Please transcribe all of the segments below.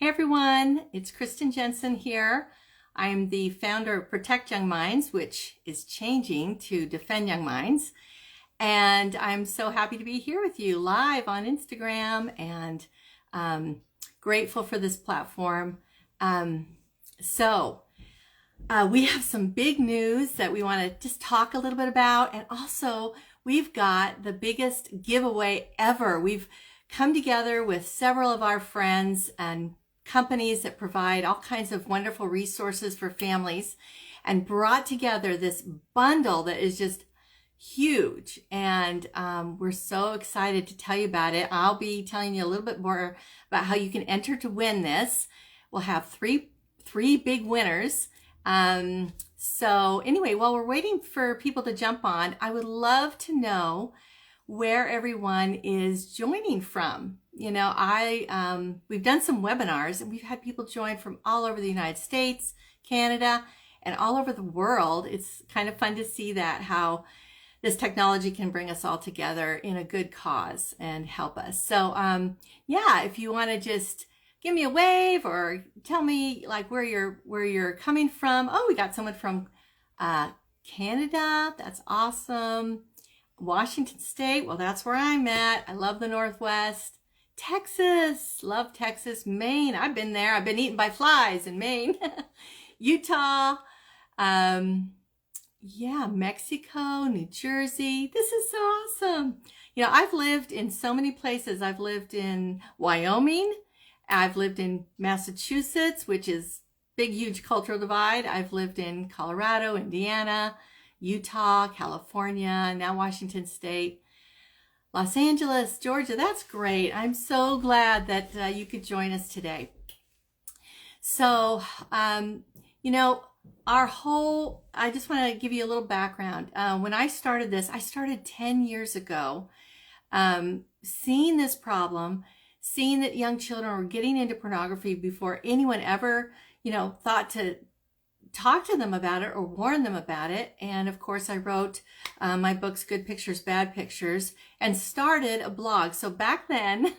Hey everyone, it's Kristen Jensen here. I'm the founder of Protect Young Minds, which is changing to Defend Young Minds. And I'm so happy to be here with you live on Instagram and grateful for this platform. We have some big news that we want to just talk a little bit about. And also, we've got the biggest giveaway ever. We've come together with several of our friends and companies that provide all kinds of wonderful resources for families and brought together this bundle that is just huge. And we're so excited to tell you about it. I'll be telling you a little bit more about how you can enter to win this. We'll have three big winners. So anyway, while we're waiting for people to jump on, I would love to know where everyone is joining from. You know, we've done some webinars and we've had people join from all over the United States, Canada, and all over the world. It's kind of fun to see that, how this technology can bring us all together in a good cause and help us. So, yeah, if you want to just give me a wave or tell me like where you're coming from. Oh, we got someone from Canada. That's awesome. Washington State. Well, that's where I'm at. I love the Northwest. Texas. Love Texas. Maine. I've been there. I've been eaten by flies in Maine. Utah. Yeah, Mexico, New Jersey. This is so awesome. You know, I've lived in so many places. I've lived in Wyoming. I've lived in Massachusetts, which is big, huge cultural divide. I've lived in Colorado, Indiana, Utah, California, now Washington State, Los Angeles, Georgia. That's great. I'm so glad that you could join us today. So, you know, I just want to give you a little background. When I started this, I started 10 years ago, seeing this problem, seeing that young children were getting into pornography before anyone ever, you know, thought to talk to them about it or warn them about it. And of course, I wrote my books, Good Pictures, Bad Pictures, and started a blog. So back then,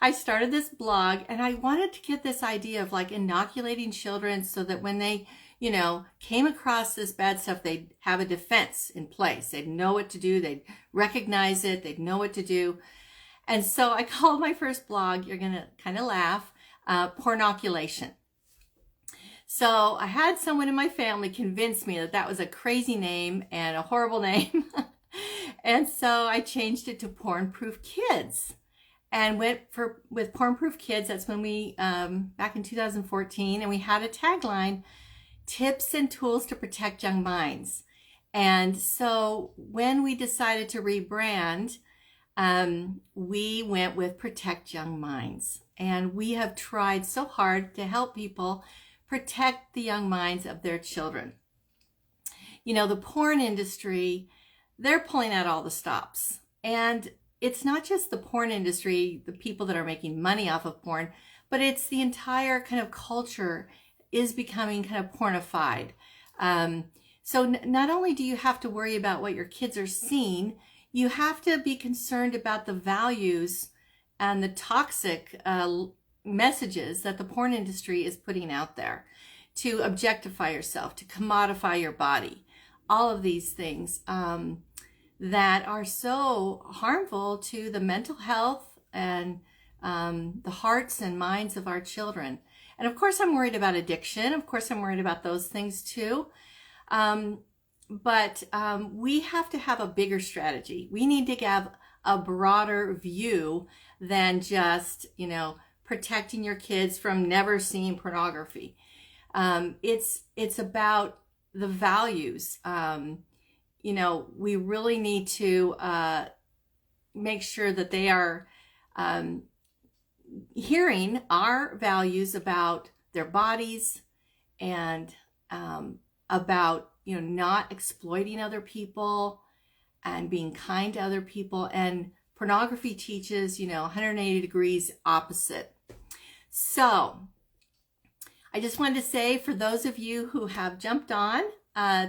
I started this blog and I wanted to get this idea of like inoculating children so that when they, you know, came across this bad stuff, they'd have a defense in place. They'd know what to do. They'd recognize it. They'd know what to do. And so I called my first blog, you're going to kind of laugh, Pornoculation. So I had someone in my family convince me that that was a crazy name and a horrible name. And so I changed it to Porn Proof Kids and went with Porn Proof Kids. That's when we, back in 2014, and we had a tagline, Tips and Tools to Protect Young Minds. And so when we decided to rebrand, we went with Protect Young Minds. And we have tried so hard to help people protect the young minds of their children. You know, the porn industry, they're pulling out all the stops. And it's not just the porn industry, the people that are making money off of porn, but it's the entire kind of culture is becoming kind of pornified. So not only do you have to worry about what your kids are seeing, you have to be concerned about the values and the toxic messages that the porn industry is putting out there to objectify yourself, to commodify your body, all of these things that are so harmful to the mental health and the hearts and minds of our children. And of course, I'm worried about addiction. Of course, I'm worried about those things too. But we have to have a bigger strategy. We need to have a broader view than just, you know, protecting your kids from never seeing pornography. It's about the values. You know, we really need to make sure that they are hearing our values about their bodies and about, you know, not exploiting other people and being kind to other people. And pornography teaches, you know, 180 degrees opposite. So I just wanted to say, for those of you who have jumped on,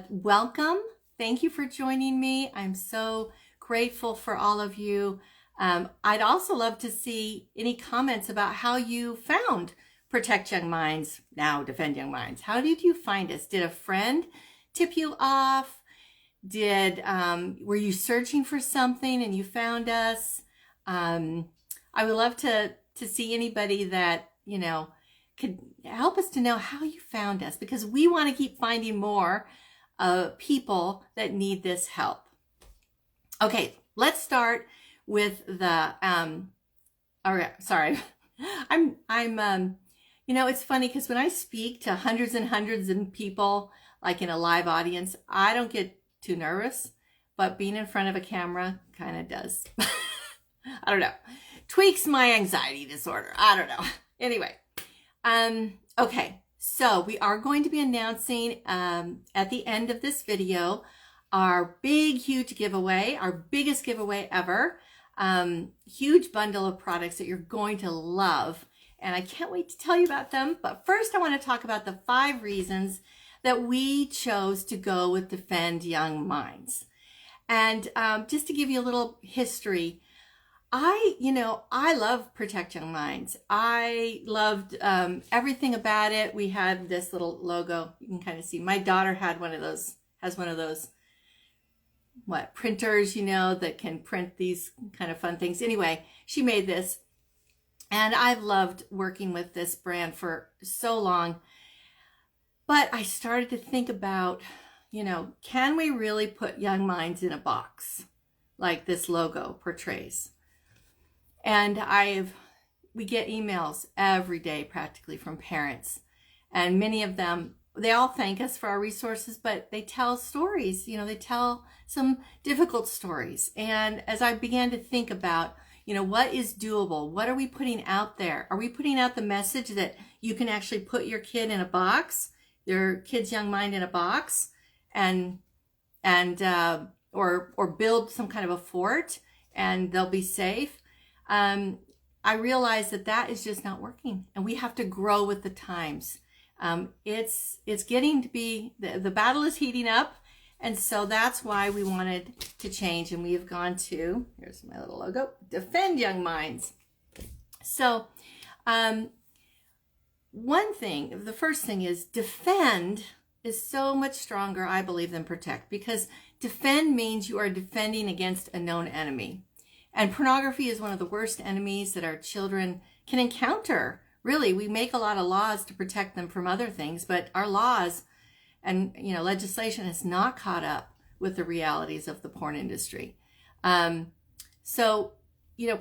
welcome. Thank you for joining me. I'm so grateful for all of you. I'd also love to see any comments about how you found Protect Young Minds, now Defend Young Minds. How did you find us? Did a friend tip you off? Were you searching for something and you found us? I would love to see anybody that, could help us to know how you found us, because we want to keep finding more people that need this help. Okay, let's start with the, all right, sorry. It's funny because when I speak to hundreds and hundreds of people, like in a live audience, I don't get too nervous, but being in front of a camera kind of does. I don't know. Tweaks my anxiety disorder. I don't know. Anyway, okay. So we are going to be announcing at the end of this video our big, huge giveaway, our biggest giveaway ever. Huge bundle of products that you're going to love. And I can't wait to tell you about them. But first, I want to talk about the 5 reasons that we chose to go with Defend Young Minds. And just to give you a little history, I love Protect Young Minds. I loved everything about it. We had this little logo. You can kind of see. My daughter has one of those printers, that can print these kind of fun things. Anyway, she made this. And I've loved working with this brand for so long. But I started to think about, can we really put young minds in a box like this logo portrays? And we get emails every day practically from parents. And many of them, they all thank us for our resources, but they tell stories, they tell some difficult stories. And as I began to think about, what is doable? What are we putting out there? Are we putting out the message that you can actually put your kid in a box, your kid's young mind in a box, or build some kind of a fort and they'll be safe? I realized that is just not working, and we have to grow with the times. It's getting to be, the battle is heating up. And so that's why we wanted to change, and we have gone to, here's my little logo, Defend Young Minds. So the first thing is defend is so much stronger, I believe, than protect, because defend means you are defending against a known enemy. And pornography is one of the worst enemies that our children can encounter. Really, we make a lot of laws to protect them from other things, but our laws and legislation is not caught up with the realities of the porn industry. So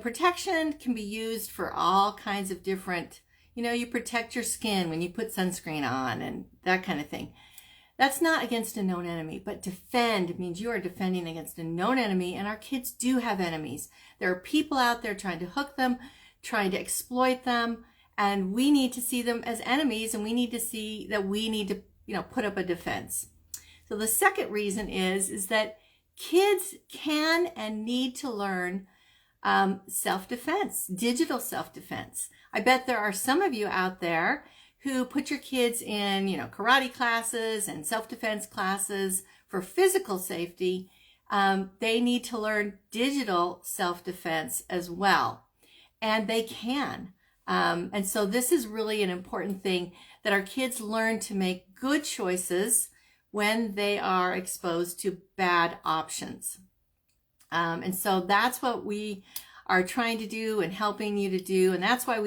protection can be used for all kinds of different, you protect your skin when you put sunscreen on and that kind of thing. That's not against a known enemy, but defend means you are defending against a known enemy, and our kids do have enemies. There are people out there trying to hook them, trying to exploit them, and we need to see them as enemies, and we need to see that we need to put up a defense. So the second reason is that kids can and need to learn self-defense, digital self-defense. I bet there are some of you out there who put your kids in, karate classes and self-defense classes for physical safety. They need to learn digital self-defense as well. And they can. And so this is really an important thing, that our kids learn to make good choices when they are exposed to bad options. And so that's what we are trying to do and helping you to do. And that's why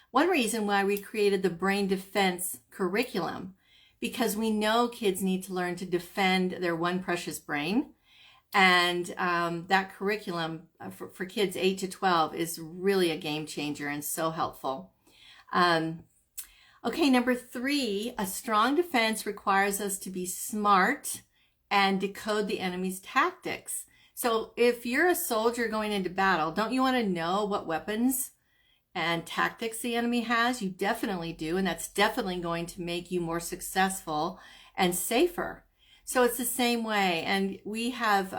one reason why we created the Brain Defense curriculum, because we know kids need to learn to defend their one precious brain. And that curriculum for kids 8 to 12 is really a game changer and so helpful. Okay, number 3, a strong defense requires us to be smart and decode the enemy's tactics. So if you're a soldier going into battle, don't you want to know what weapons and tactics the enemy has? You definitely do, and that's definitely going to make you more successful and safer. So it's the same way. And we have,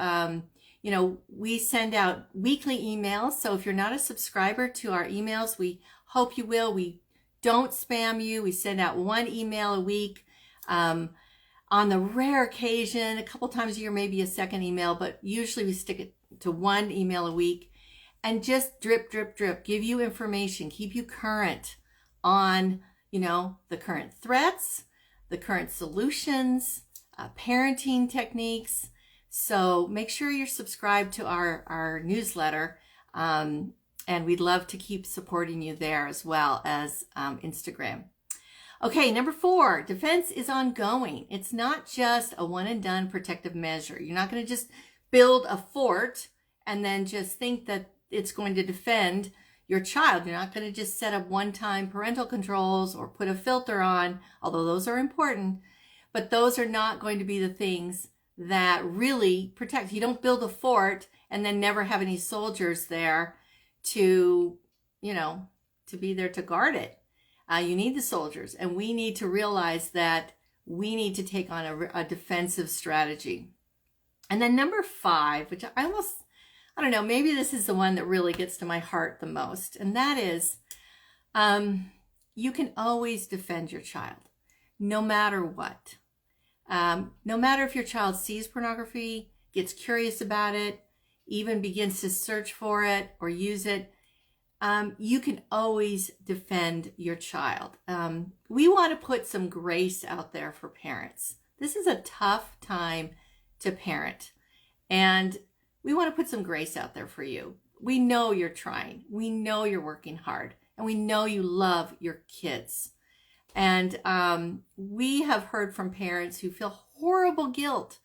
we send out weekly emails. So if you're not a subscriber to our emails, we hope you will. We don't spam you. We send out 1 email a week. On the rare occasion, a couple times a year, maybe a second email, but usually we stick it to 1 email a week, and just drip, drip, drip, give you information, keep you current on the current threats, the current solutions, parenting techniques. So make sure you're subscribed to our newsletter. And we'd love to keep supporting you there as well as Instagram. Okay, number 4, defense is ongoing. It's not just a one and done protective measure. You're not going to just build a fort and then just think that it's going to defend your child. You're not going to just set up one-time parental controls or put a filter on, although those are important, but those are not going to be the things that really protect. You don't build a fort and then never have any soldiers there to be there to guard it. You need the soldiers, and we need to realize that we need to take on a defensive strategy. And then number 5, which I don't know, maybe this is the one that really gets to my heart the most, and that is you can always defend your child, no matter what. No matter if your child sees pornography, gets curious about it, even begins to search for it or use it, you can always defend your child. We want to put some grace out there for parents. This is a tough time to parent, and we want to put some grace out there for you. We know you're trying. We know you're working hard, and we know you love your kids. And we have heard from parents who feel horrible guilt.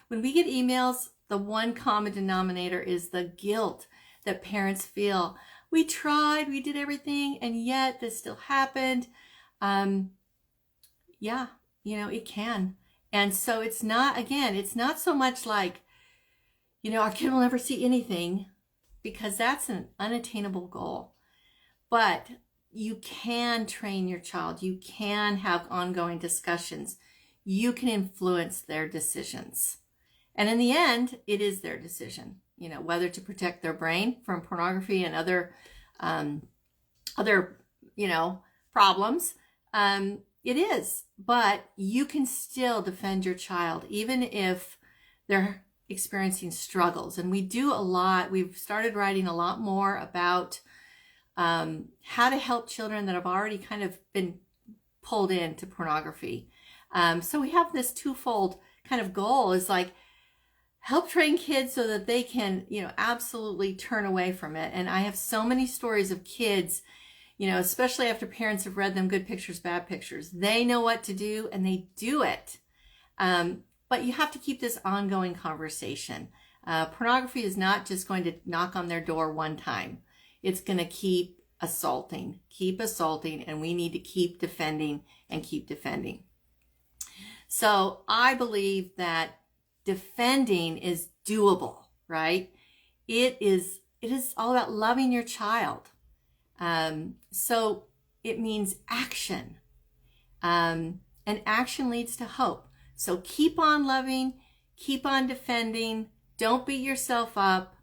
When we get emails, the one common denominator is the guilt that parents feel. We tried, we did everything, and yet this still happened. It can. And so it's not so much like, our kid will never see anything, because that's an unattainable goal. But you can train your child. You can have ongoing discussions. You can influence their decisions. And in the end, it is their decision, whether to protect their brain from pornography and other problems. It is, but you can still defend your child, even if they're experiencing struggles. And we do a lot. We've started writing a lot more about how to help children that have already kind of been pulled into pornography. So we have this twofold kind of goal, is like, help train kids so that they can, absolutely turn away from it. And I have so many stories of kids, especially after parents have read them good pictures, bad pictures. They know what to do and they do it. But you have to keep this ongoing conversation. Pornography is not just going to knock on their door one time. It's going to keep assaulting, and we need to keep defending and keep defending. So I believe that defending is doable, right? It is all about loving your child. So it means action. And action leads to hope. So keep on loving, keep on defending, don't beat yourself up,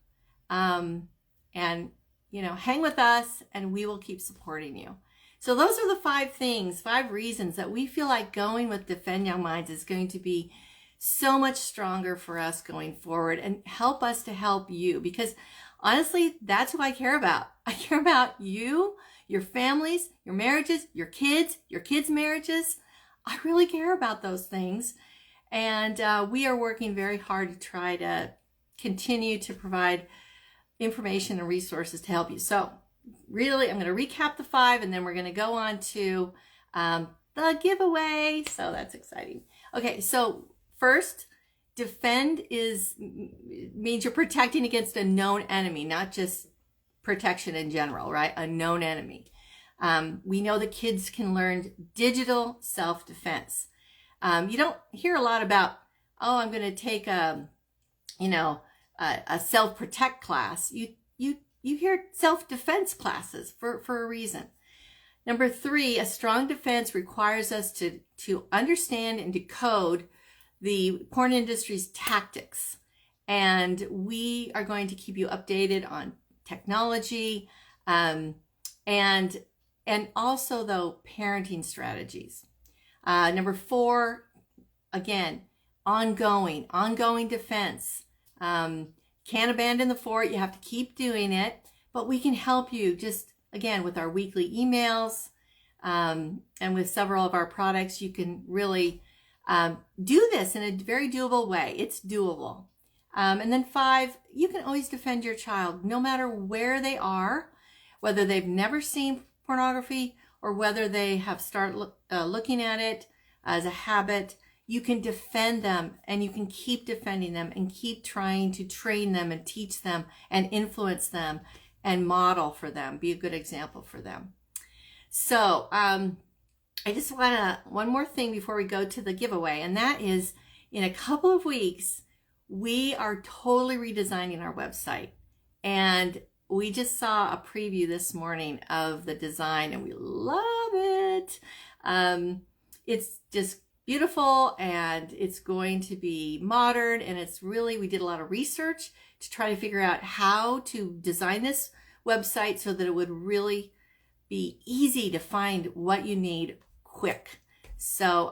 and hang with us, and we will keep supporting you. So those are the 5 reasons that we feel like going with Defend Young Minds is going to be so much stronger for us going forward, and help us to help you, because honestly, that's who I care about. I care about you, your families, your marriages, your kids' marriages. I really care about those things. And we are working very hard to try to continue to provide information and resources to help you. So really, I'm going to recap the 5, and then we're going to go on to the giveaway. So that's exciting. Okay, so first, defend means you're protecting against a known enemy, not just protection in general, right? A known enemy. We know that kids can learn digital self-defense. You don't hear a lot about, I'm going to take a self-protect class. You hear self-defense classes for a reason. Number 3, a strong defense requires us to understand and decode the porn industry's tactics. And we are going to keep you updated on technology, and also, though, parenting strategies. Number 4, again, ongoing defense. Can't abandon the fort. You have to keep doing it, but we can help you just, again, with our weekly emails, And with several of our products, you can really do this in a very doable way. It's doable. And then 5, you can always defend your child no matter where they are, whether they've never seen pornography or whether they have started looking at it as a habit. You can defend them, and you can keep defending them and keep trying to train them and teach them and influence them and model for them, be a good example for them. So I just want to, one more thing before we go to the giveaway, and that is in a couple of weeks, we are totally redesigning our website. And we just saw a preview this morning of the design, and we love it. It's just beautiful, and it's going to be modern, and it's really, we did a lot of research to try to figure out how to design this website so that it would really be easy to find what you need quick. So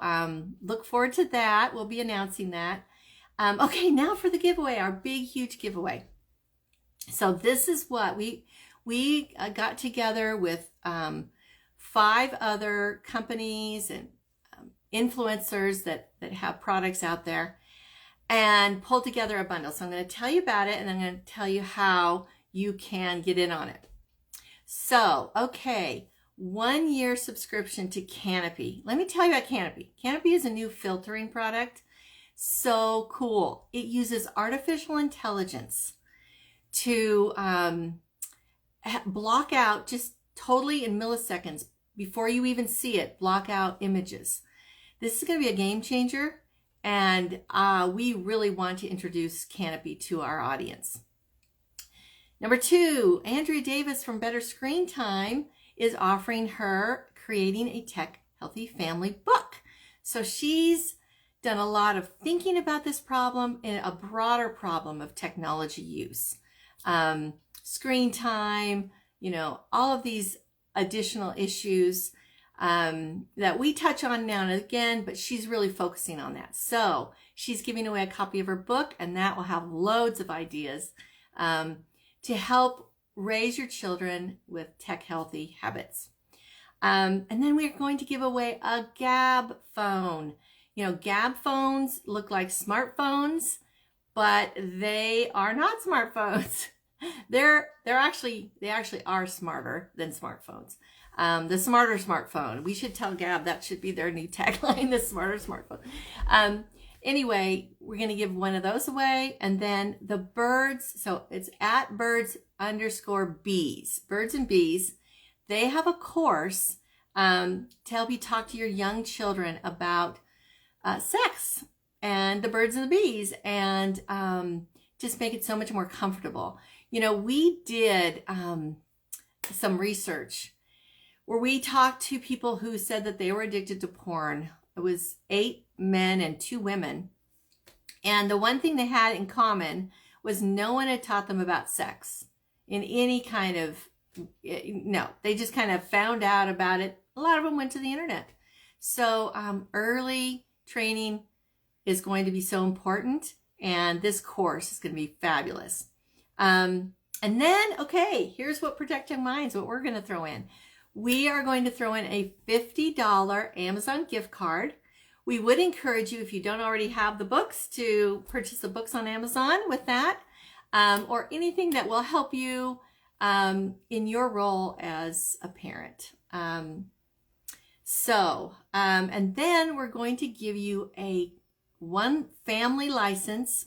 look forward to that. We'll be announcing that. Okay, now for the giveaway, our big, huge giveaway. So this is what we got together with 5 other companies and influencers that have products out there and pulled together a bundle. So I'm going to tell you about it, and I'm going to tell you how you can get in on it. So, okay, 1-year subscription to Canopy. Let me tell you about Canopy. Canopy is a new filtering product. So cool. It uses artificial intelligence to block out, just totally in milliseconds before you even see it, block out images. This is going to be a game changer, and we really want to introduce Canopy to our audience. Number 2, Andrea Davis from Better Screen Time is offering her Creating a Tech Healthy Family book. So she's done a lot of thinking about this problem and a broader problem of technology use. Screen time, all of these additional issues that we touch on now and again, but she's really focusing on that. So she's giving away a copy of her book, and that will have loads of ideas to help raise your children with tech healthy habits. And then we're going to give away a Gab phone. Gab phones look like smartphones, but they are not smartphones. They actually are smarter than smartphones. The smarter smartphone. We should tell Gab that should be their new tagline, the smarter smartphone. Anyway, we're going to give one of those away. And then the birds, so it's at birds_bees, birds and bees. They have a course to help you talk to your young children about sex and the birds and the bees, and just make it so much more comfortable. We did some research where we talked to people who said that they were addicted to porn. It was 8 men and 2 women. And the one thing they had in common was no one had taught them about sex in any kind of, no, they just kind of found out about it. A lot of them went to the internet. So early training is going to be so important, and this course is going to be fabulous. And then, okay, here's what Protect Young Minds, what we're going to throw in. We are going to throw in a $50 Amazon gift card. We would encourage you, if you don't already have the books, to purchase the books on Amazon with that, or anything that will help you in your role as a parent. And then we're going to give you one family license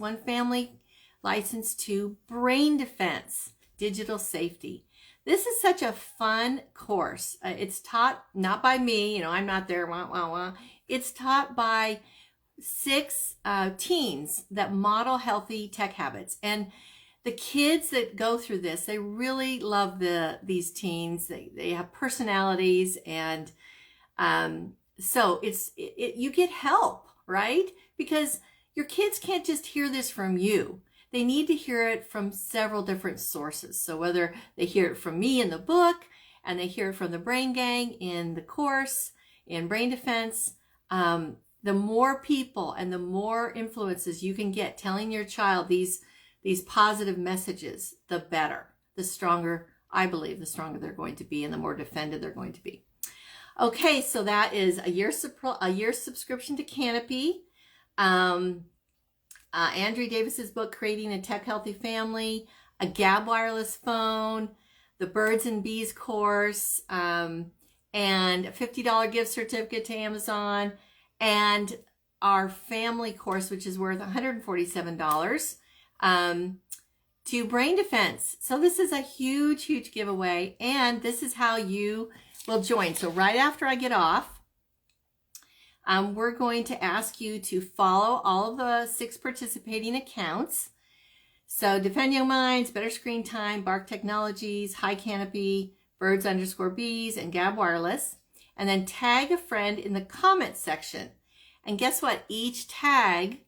to Brain Defense, Digital Safety. This is such a fun course. It's taught not by me, I'm not there, wah, wah, wah. It's taught by 6 teens that model healthy tech habits. And the kids that go through this, they really love these teens. They have personalities, and so you get help, right? Because your kids can't just hear this from you. They need to hear it from several different sources. So whether they hear it from me in the book, and they hear it from the Brain Gang in the course, in Brain Defense, the more people and the more influences you can get telling your child these positive messages, the better. The stronger, I believe, the stronger they're going to be, and the more defended they're going to be. Okay, so that is a year subscription to Canopy. Andrea Davis's book, Creating a Tech Healthy Family, a Gab wireless phone, the Birds and Bees course, and a $50 gift certificate to Amazon, and our family course, which is worth $147, to Brain Defense. So this is a huge, huge giveaway, and this is how you will join. So right after I get off, we're going to ask you to follow all of the 6 participating accounts. So Defend Young Minds, Better Screen Time, Bark Technologies, High Canopy, Birds_Bees, and Gab Wireless. And then tag a friend in the comments section. And guess what? Each tag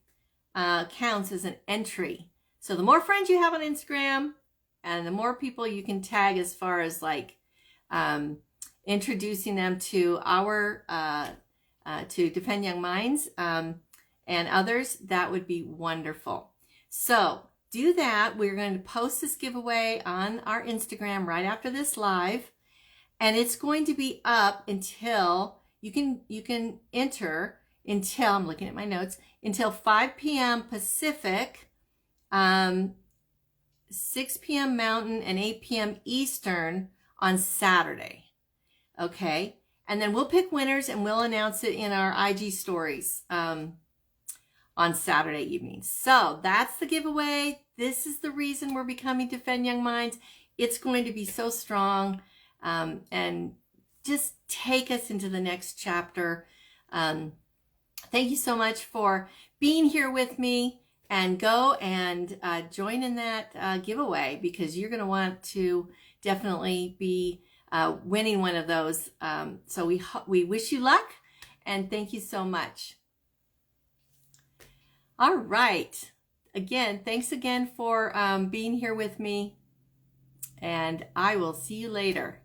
counts as an entry. So the more friends you have on Instagram, and the more people you can tag as far as like introducing them to our to Defend Young Minds and others, that would be wonderful. So do that. We're going to post this giveaway on our Instagram right after this live, and it's going to be up until you can enter until, I'm looking at my notes, until 5 p.m. Pacific, 6 p.m. Mountain, and 8 p.m. Eastern on Saturday. Okay, and then we'll pick winners and we'll announce it in our IG stories on Saturday evening. So that's the giveaway. This is the reason we're becoming Defend Young Minds. It's going to be so strong and just take us into the next chapter. Thank you so much for being here with me, and go and join in that giveaway, because you're going to want to definitely be winning one of those. So we wish you luck, and thank you so much. All right. Again, thanks again for being here with me, and I will see you later.